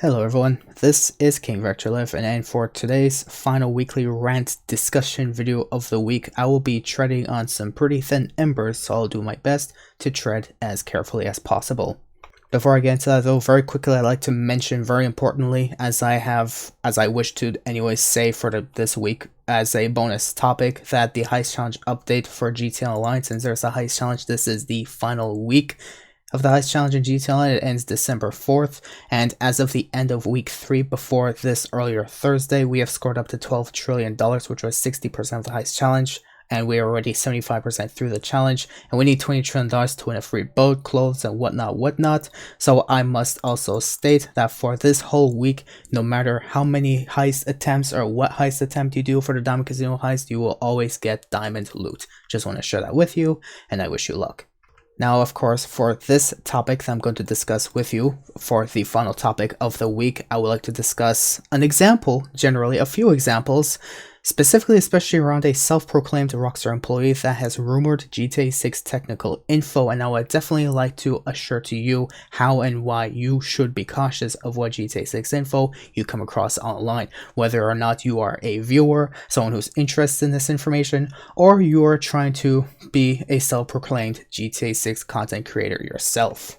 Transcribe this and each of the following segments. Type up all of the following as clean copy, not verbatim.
Hello everyone, this is King Vector Live, and for today's final weekly rant discussion video of the week, I will be treading on some pretty thin embers, so I'll do my best to tread as carefully as possible. Before I get into that though, very quickly I'd like to mention very importantly, as I wish to anyways say for this week as a bonus topic, that the Heist Challenge update for GTA Online, since there's a Heist Challenge, this is the final week of the Heist Challenge in GTA Online. It ends December 4th, and as of the end of week 3 before this earlier Thursday, we have scored up to $12 trillion, which was 60% of the Heist Challenge, and we are already 75% through the challenge, and we need $20 trillion to win a free boat, clothes, and whatnot. So I must also state that for this whole week, no matter how many heist attempts or what heist attempt you do for the Diamond Casino heist, you will always get diamond loot. Just want to share that with you, and I wish you luck. Now, of course, for this topic that I'm going to discuss with you, for the final topic of the week, I would like to discuss an example, generally a few examples, specifically especially around a self-proclaimed Rockstar employee that has rumored GTA6 Technical Info, and I would definitely like to assure to you how and why you should be cautious of what GTA6 info you come across online, whether or not you are a viewer, someone who's interested in this information, or you are trying to be a self-proclaimed GTA6 content creator yourself.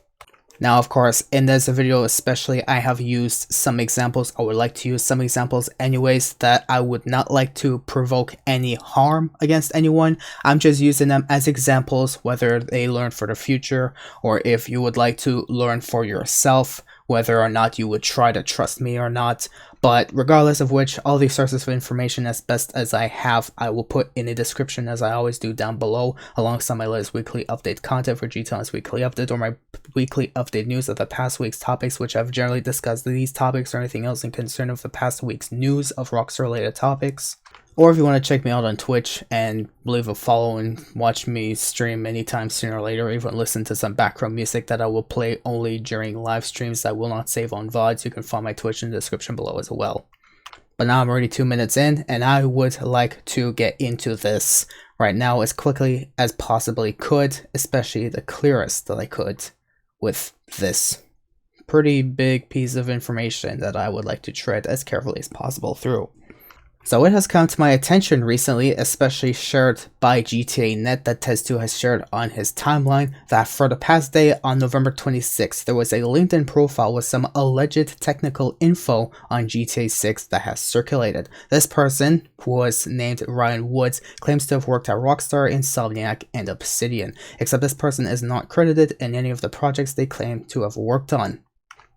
Now, of course, in this video especially, I have used some examples. I would like to use some examples anyways that I would not like to provoke any harm against anyone. I'm just using them as examples, whether they learn for the future or if you would like to learn for yourself, whether or not you would try to trust me or not. But regardless of which, all these sources of information, as best as I have, I will put in the description, as I always do, down below, alongside my latest weekly update content for GTA's weekly update, or my weekly update news of the past week's topics, which I've generally discussed these topics or anything else in concern of the past week's news of Rockstar related topics. Or if you want to check me out on Twitch and leave a follow and watch me stream anytime sooner or later, or even listen to some background music that I will play only during live streams that will not save on VODs, you can find my Twitch in the description below as well. But now I'm already 2 minutes in, and I would like to get into this right now as quickly as possibly could, especially the clearest that I could, with this pretty big piece of information that I would like to tread as carefully as possible through. So it has come to my attention recently, especially shared by GTA.net, that Tez2 has shared on his timeline, that for the past day on November 26th, there was a LinkedIn profile with some alleged technical info on GTA6 that has circulated. This person, who was named Ryan Woods, claims to have worked at Rockstar, Insomniac, and Obsidian, except this person is not credited in any of the projects they claim to have worked on.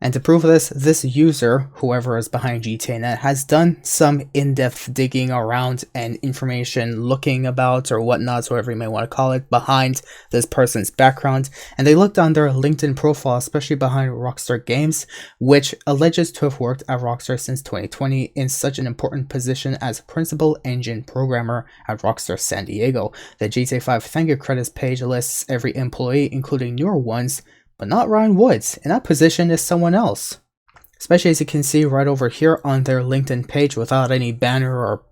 And to prove this user, whoever is behind GTA.net, has done some in-depth digging around and information looking about, or whatnot, whatever you may want to call it, behind this person's background. And they looked on their LinkedIn profile, especially behind Rockstar Games, which alleges to have worked at Rockstar since 2020 in such an important position as Principal Engine Programmer at Rockstar San Diego. The GTA 5 thank you credits page lists every employee, including newer ones, but not Ryan Woods. In that position is someone else. Especially as you can see right over here on their LinkedIn page, without any banner or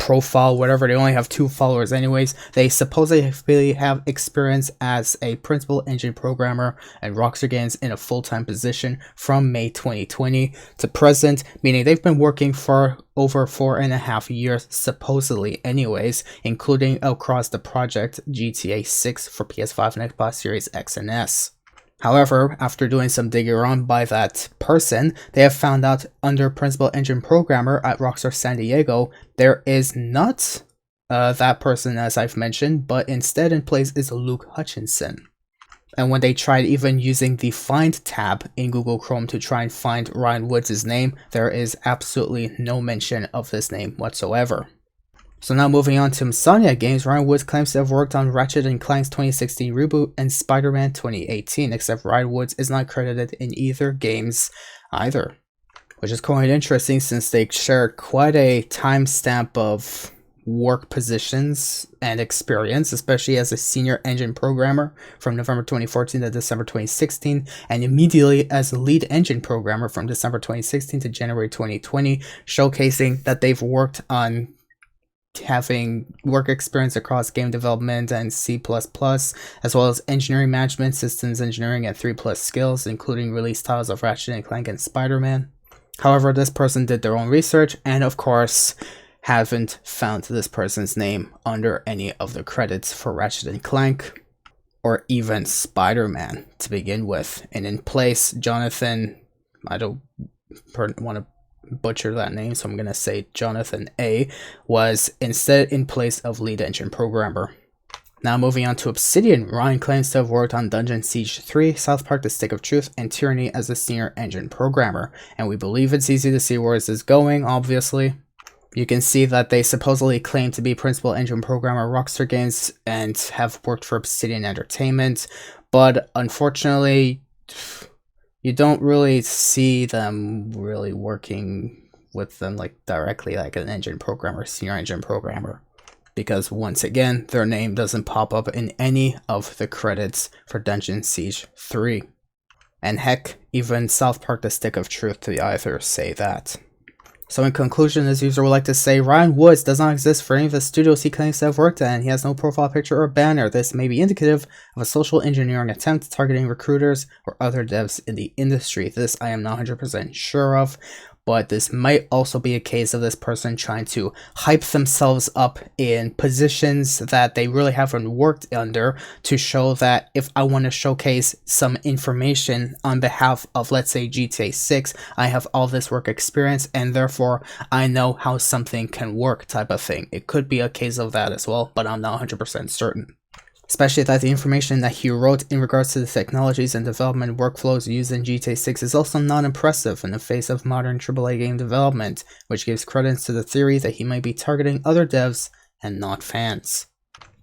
profile, whatever. They only have 2 followers anyways. They supposedly have experience as a principal engine programmer at Rockstar Games in a full-time position from May 2020 to present, meaning they've been working for over 4.5 years, supposedly anyways, including across the project GTA 6 for PS5 and Xbox Series X and S. However, after doing some digging around by that person, they have found out under Principal Engine Programmer at Rockstar San Diego, there is not that person as I've mentioned, but instead in place is Luke Hutchinson. And when they tried even using the Find tab in Google Chrome to try and find Ryan Woods' name, there is absolutely no mention of this name whatsoever. So now moving on to Insomniac Games, Ryan Woods claims to have worked on Ratchet & Clank's 2016 reboot and Spider-Man 2018, except Ryan Woods is not credited in either games either. Which is quite interesting since they share quite a timestamp of work positions and experience, especially as a senior engine programmer from November 2014 to December 2016, and immediately as a lead engine programmer from December 2016 to January 2020, showcasing that they've worked on having work experience across game development and C++, as well as engineering management, systems engineering, and 3+ skills, including release titles of Ratchet & Clank and Spider-Man. However, this person did their own research and, of course, haven't found this person's name under any of the credits for Ratchet & Clank or even Spider-Man to begin with. And in place, Jonathan, I don't want to butcher that name, so I'm going to say Jonathan A, was instead in place of lead engine programmer. Now moving on to Obsidian, Ryan claims to have worked on Dungeon Siege 3, South Park The Stick of Truth, and Tyranny as a senior engine programmer, and we believe it's easy to see where this is going, obviously. You can see that they supposedly claim to be principal engine programmer Rockstar Games and have worked for Obsidian Entertainment, but unfortunately, you don't really see them really working with them like directly like an engine programmer, senior engine programmer, because once again, their name doesn't pop up in any of the credits for Dungeon Siege 3. And heck, even South Park The Stick of Truth to either say that. So in conclusion, this user would like to say Ryan Woods does not exist for any of the studios he claims to have worked at, and he has no profile picture or banner. This may be indicative of a social engineering attempt targeting recruiters or other devs in the industry. This I am not 100% sure of, but this might also be a case of this person trying to hype themselves up in positions that they really haven't worked under to show that if I want to showcase some information on behalf of, let's say, GTA 6, I have all this work experience and therefore I know how something can work type of thing. It could be a case of that as well, but I'm not 100% certain. Especially that the information that he wrote in regards to the technologies and development workflows used in GTA 6 is also not impressive in the face of modern AAA game development, which gives credence to the theory that he might be targeting other devs and not fans.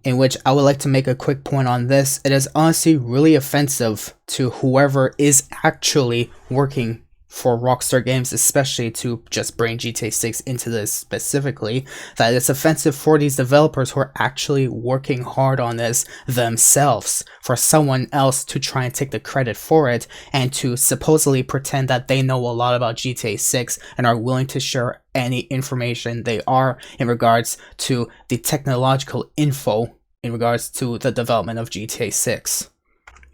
In which I would like to make a quick point on this. It is honestly really offensive to whoever is actually working for Rockstar Games, especially to just bring GTA 6 into this specifically, that it's offensive for these developers who are actually working hard on this themselves, for someone else to try and take the credit for it and to supposedly pretend that they know a lot about GTA 6 and are willing to share any information they are in regards to the technological info in regards to the development of GTA 6.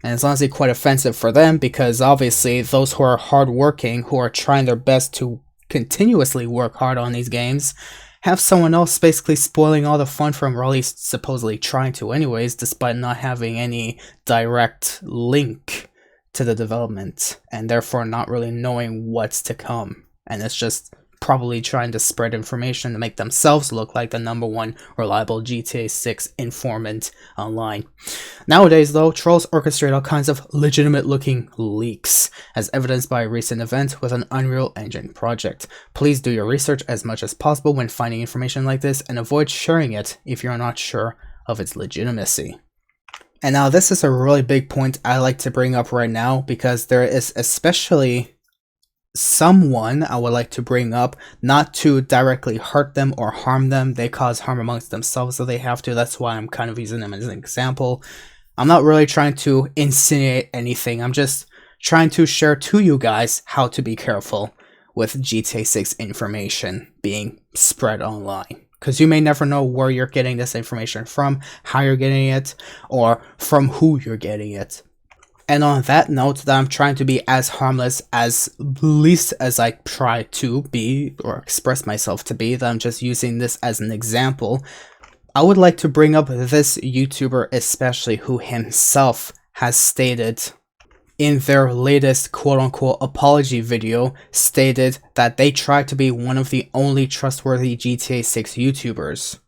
And it's honestly quite offensive for them, because obviously those who are hardworking, who are trying their best to continuously work hard on these games, have someone else basically spoiling all the fun from, or at least supposedly trying to anyways, despite not having any direct link to the development, and therefore not really knowing what's to come. And it's just probably trying to spread information to make themselves look like the #1 reliable GTA 6 informant online. Nowadays though, trolls orchestrate all kinds of legitimate looking leaks, as evidenced by a recent event with an Unreal Engine project. Please do your research as much as possible when finding information like this, and avoid sharing it if you're not sure of its legitimacy. And now this is a really big point I like to bring up right now, because there is especially someone I would like to bring up, not to directly hurt them or harm them. They cause harm amongst themselves if they have to. That's why I'm kind of using them as an example. I'm not really trying to insinuate anything. I'm just trying to share to you guys how to be careful with GTA 6 information being spread online. Because you may never know where you're getting this information from, how you're getting it, or from who you're getting it. And on that note, that I'm trying to be as harmless as least as I try to be, or express myself to be, that I'm just using this as an example, I would like to bring up this YouTuber especially, who himself has stated in their latest quote-unquote apology video, stated that they tried to be one of the only trustworthy GTA 6 YouTubers.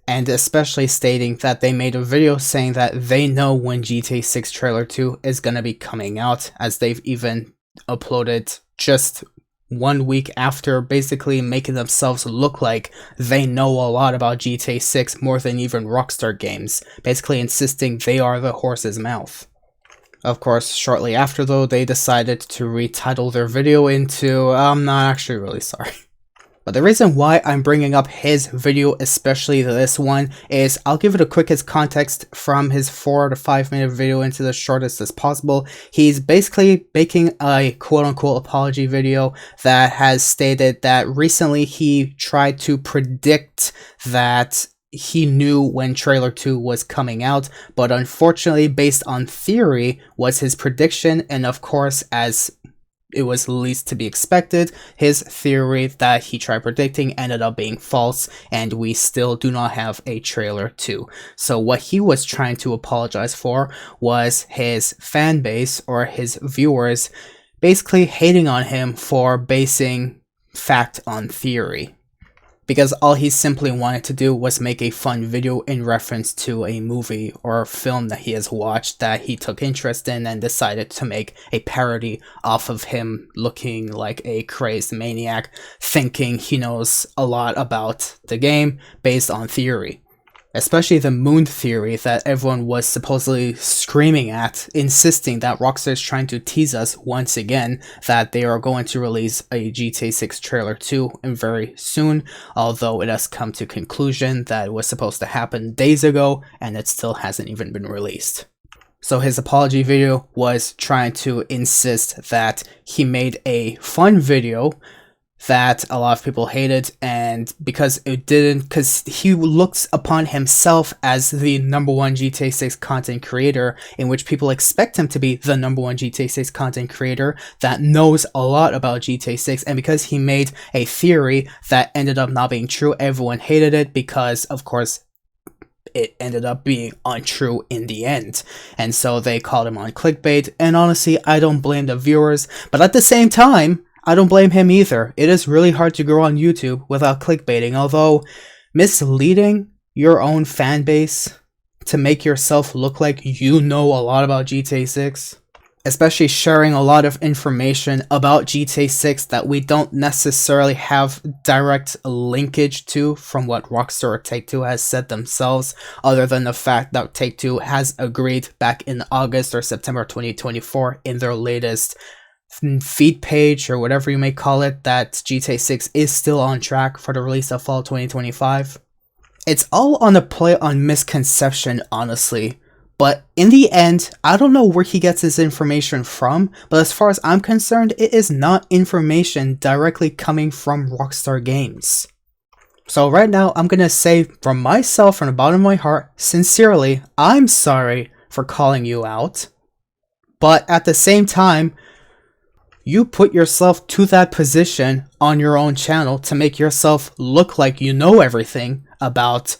And especially stating that they made a video saying that they know when GTA 6 Trailer 2 is gonna be coming out, as they've even uploaded just 1 week after, basically making themselves look like they know a lot about GTA 6 more than even Rockstar Games, basically insisting they are the horse's mouth. Of course, shortly after though, they decided to retitle their video into, I'm not actually really sorry. But the reason why I'm bringing up his video, especially this one, is I'll give it the quickest context from his 4 to 5 minute video into the shortest as possible. He's basically making a quote-unquote apology video that has stated that recently he tried to predict that he knew when trailer 2 was coming out, but unfortunately, based on theory, was his prediction, and of course, as it was least to be expected, his theory that he tried predicting ended up being false, and we still do not have a trailer 2. So what he was trying to apologize for was his fan base, or his viewers, basically hating on him for basing fact on theory. Because all he simply wanted to do was make a fun video in reference to a movie or a film that he has watched that he took interest in, and decided to make a parody off of him looking like a crazed maniac, thinking he knows a lot about the game based on theory. Especially the moon theory that everyone was supposedly screaming at, insisting that Rockstar is trying to tease us once again that they are going to release a GTA 6 trailer 2 very soon, although it has come to conclusion that it was supposed to happen days ago and it still hasn't even been released. So his apology video was trying to insist that he made a fun video that a lot of people hated, and because he looks upon himself as the #1 GTA 6 content creator, in which people expect him to be the #1 GTA 6 content creator that knows a lot about GTA 6, and because he made a theory that ended up not being true, everyone hated it because, of course, it ended up being untrue in the end. And so they called him on clickbait, and honestly, I don't blame the viewers, but at the same time, I don't blame him either. It is really hard to grow on YouTube without clickbaiting, although misleading your own fan base to make yourself look like you know a lot about GTA 6, especially sharing a lot of information about GTA 6 that we don't necessarily have direct linkage to from what Rockstar or Take-Two has said themselves, other than the fact that Take-Two has agreed back in August or September 2024 in their latest feed page, or whatever you may call it, that GTA 6 is still on track for the release of fall 2025. It's all on a play on misconception, honestly, but in the end, I don't know where he gets his information from, but as far as I'm concerned, it is not information directly coming from Rockstar Games. So right now, I'm gonna say from myself, from the bottom of my heart, sincerely, I'm sorry for calling you out, but at the same time, you put yourself to that position on your own channel to make yourself look like you know everything about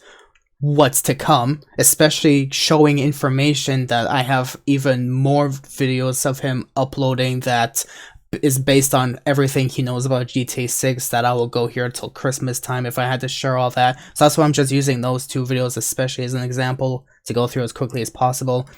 what's to come, especially showing information that I have even more videos of him uploading that is based on everything he knows about GTA 6 that I will go here until Christmas time if I had to share all that. So that's why I'm just using those 2 videos especially as an example to go through as quickly as possible.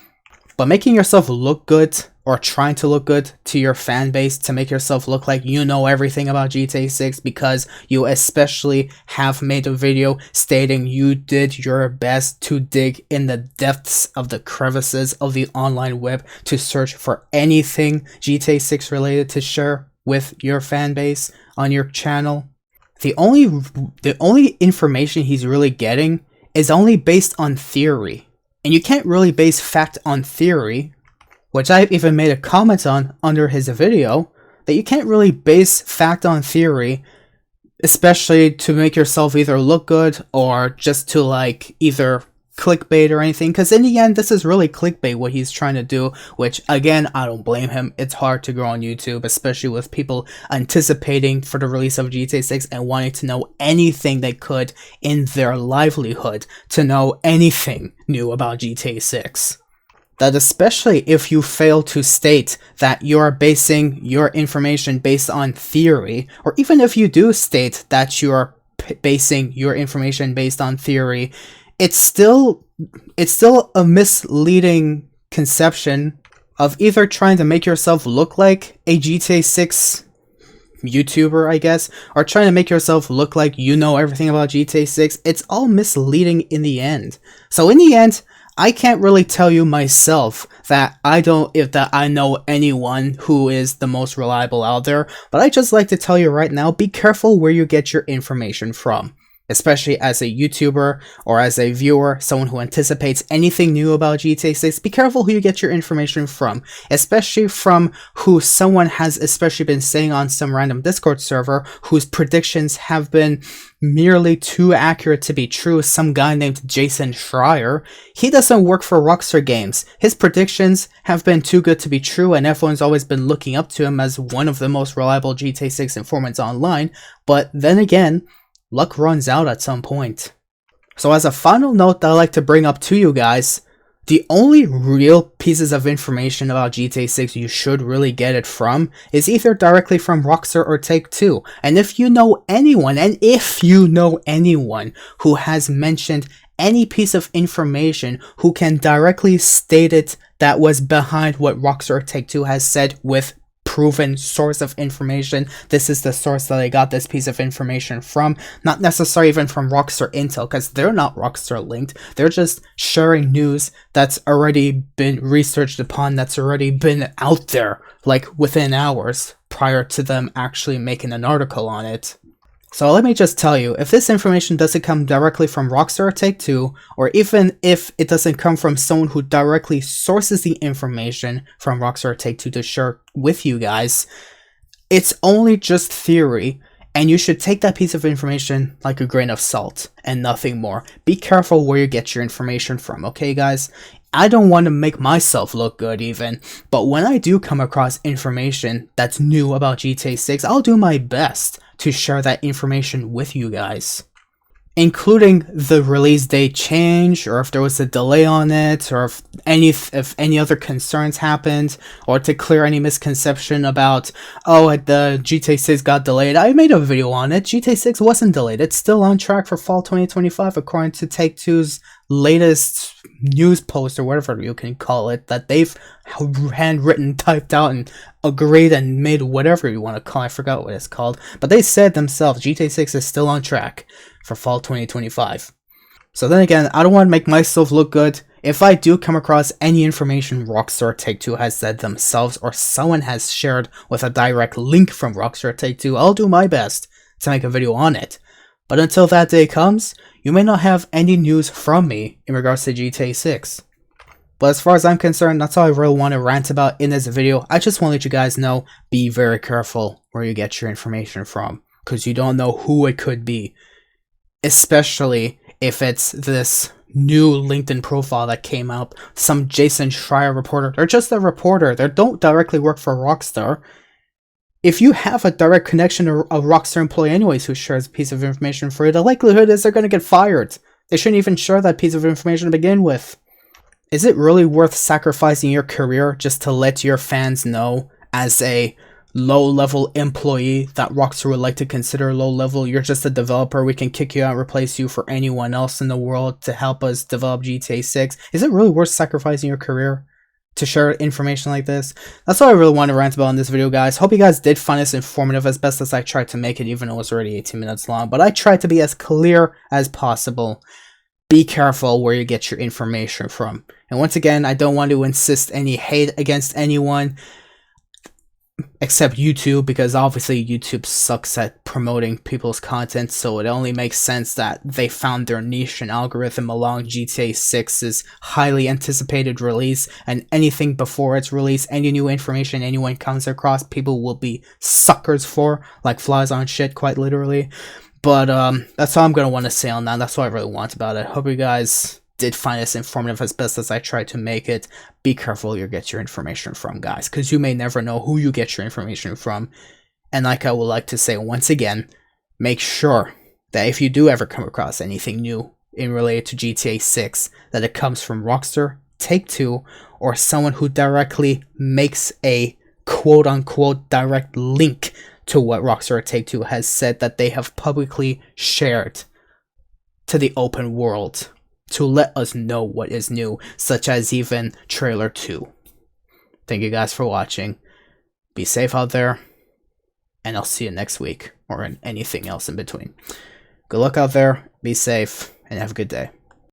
But making yourself look good, or trying to look good to your fan base to make yourself look like you know everything about GTA 6 because you especially have made a video stating you did your best to dig in the depths of the crevices of the online web to search for anything GTA 6 related to share with your fan base on your channel. The only information he's really getting is only based on theory. And you can't really base fact on theory, which I've even made a comment on under his video, that you can't really base fact on theory, especially to make yourself either look good or just to like either clickbait or anything, because in the end this is really clickbait what he's trying to do, which again I don't blame him. It's hard to grow on YouTube, especially with people anticipating for the release of GTA 6 and wanting to know anything they could in their livelihood to know anything new about GTA 6. That especially if you fail to state that you're basing your information based on theory, or even if you do state that you're basing your information based on theory, it's still a misleading conception of either trying to make yourself look like a GTA 6 YouTuber, I guess, or trying to make yourself look like you know everything about GTA 6. It's all misleading in the end. So in the end, I can't really tell you myself that I know anyone who is the most reliable out there, but I just like to tell you right now, be careful where you get your information from. Especially as a YouTuber or as a viewer, someone who anticipates anything new about GTA 6, be careful who you get your information from, especially from who someone has especially been saying on some random Discord server whose predictions have been merely too accurate to be true. Some guy named Jason Schreier. He doesn't work for Rockstar Games. His predictions have been too good to be true, and everyone's always been looking up to him as one of the most reliable GTA 6 informants online, but then again, luck runs out at some point. So as a final note that I like to bring up to you guys, the only real pieces of information about GTA 6 you should really get it from is either directly from Rockstar or Take-Two. And if you know anyone who has mentioned any piece of information who can directly state it that was behind what Rockstar or Take-Two has said with proven source of information, this is the source that I got this piece of information from, not necessarily even from Rockstar Intel, because they're not Rockstar linked, they're just sharing news that's already been researched upon, that's already been out there, like within hours prior to them actually making an article on it. So let me just tell you, if this information doesn't come directly from Rockstar or Take-Two, or even if it doesn't come from someone who directly sources the information from Rockstar or Take-Two to share with you guys, it's only just theory, and you should take that piece of information like a grain of salt, and nothing more. Be careful where you get your information from, okay guys? I don't want to make myself look good even, but when I do come across information that's new about GTA 6, I'll do my best to share that information with you guys, including the release date change, or if there was a delay on it, or if any other concerns happened, or to clear any misconception about, oh, the GTA 6 got delayed. I made a video on it. GTA 6 wasn't delayed. It's still on track for fall 2025 according to Take-Two's latest news post, or whatever you can call it, that they've handwritten, typed out, and agreed and made whatever you want to call it. I forgot what it's called, but they said themselves GTA 6 is still on track for fall 2025. So then again, I don't want to make myself look good. If I do come across any information Rockstar Take-Two has said themselves, or someone has shared with a direct link from Rockstar Take-Two, I'll do my best to make a video on it. But until that day comes, you may not have any news from me in regards to GTA 6. But as far as I'm concerned, that's all I really want to rant about in this video. I just want to let you guys know, be very careful where you get your information from, because you don't know who it could be. Especially if it's this new LinkedIn profile that came up, some Jason Schreier reporter. They're just a reporter, they don't directly work for Rockstar. If you have a direct connection to a Rockstar employee anyways who shares a piece of information for you, the likelihood is they're going to get fired. They shouldn't even share that piece of information to begin with. Is it really worth sacrificing your career just to let your fans know, as a low-level employee that Rockstar would like to consider low-level, you're just a developer, we can kick you out and replace you for anyone else in the world to help us develop GTA 6? Is it really worth sacrificing your career to share information like this? That's all I really want to rant about in this video, guys. Hope you guys did find this informative as best as I tried to make it, even though it was already 18 minutes long. But I tried to be as clear as possible. Be careful where you get your information from. And once again, I don't want to insist any hate against anyone except YouTube, because obviously YouTube sucks at promoting people's content, so it only makes sense that they found their niche and algorithm along GTA 6's highly anticipated release, and anything before its release, any new information anyone comes across, people will be suckers for, like flies on shit, quite literally. But that's all I'm going to want to say on that. That's all I really want about it. Hope you guys did find this informative as best as I tried to make it. Be careful where you get your information from, guys, because you may never know who you get your information from. And like I would like to say once again, make sure that if you do ever come across anything new in related to GTA 6, that it comes from Rockstar, Take-Two, or someone who directly makes a quote-unquote direct link to what Rockstar Take-Two has said that they have publicly shared to the open world, to let us know what is new, such as even Trailer 2. Thank you guys for watching. Be safe out there, and I'll see you next week, or in anything else in between. Good luck out there, be safe, and have a good day.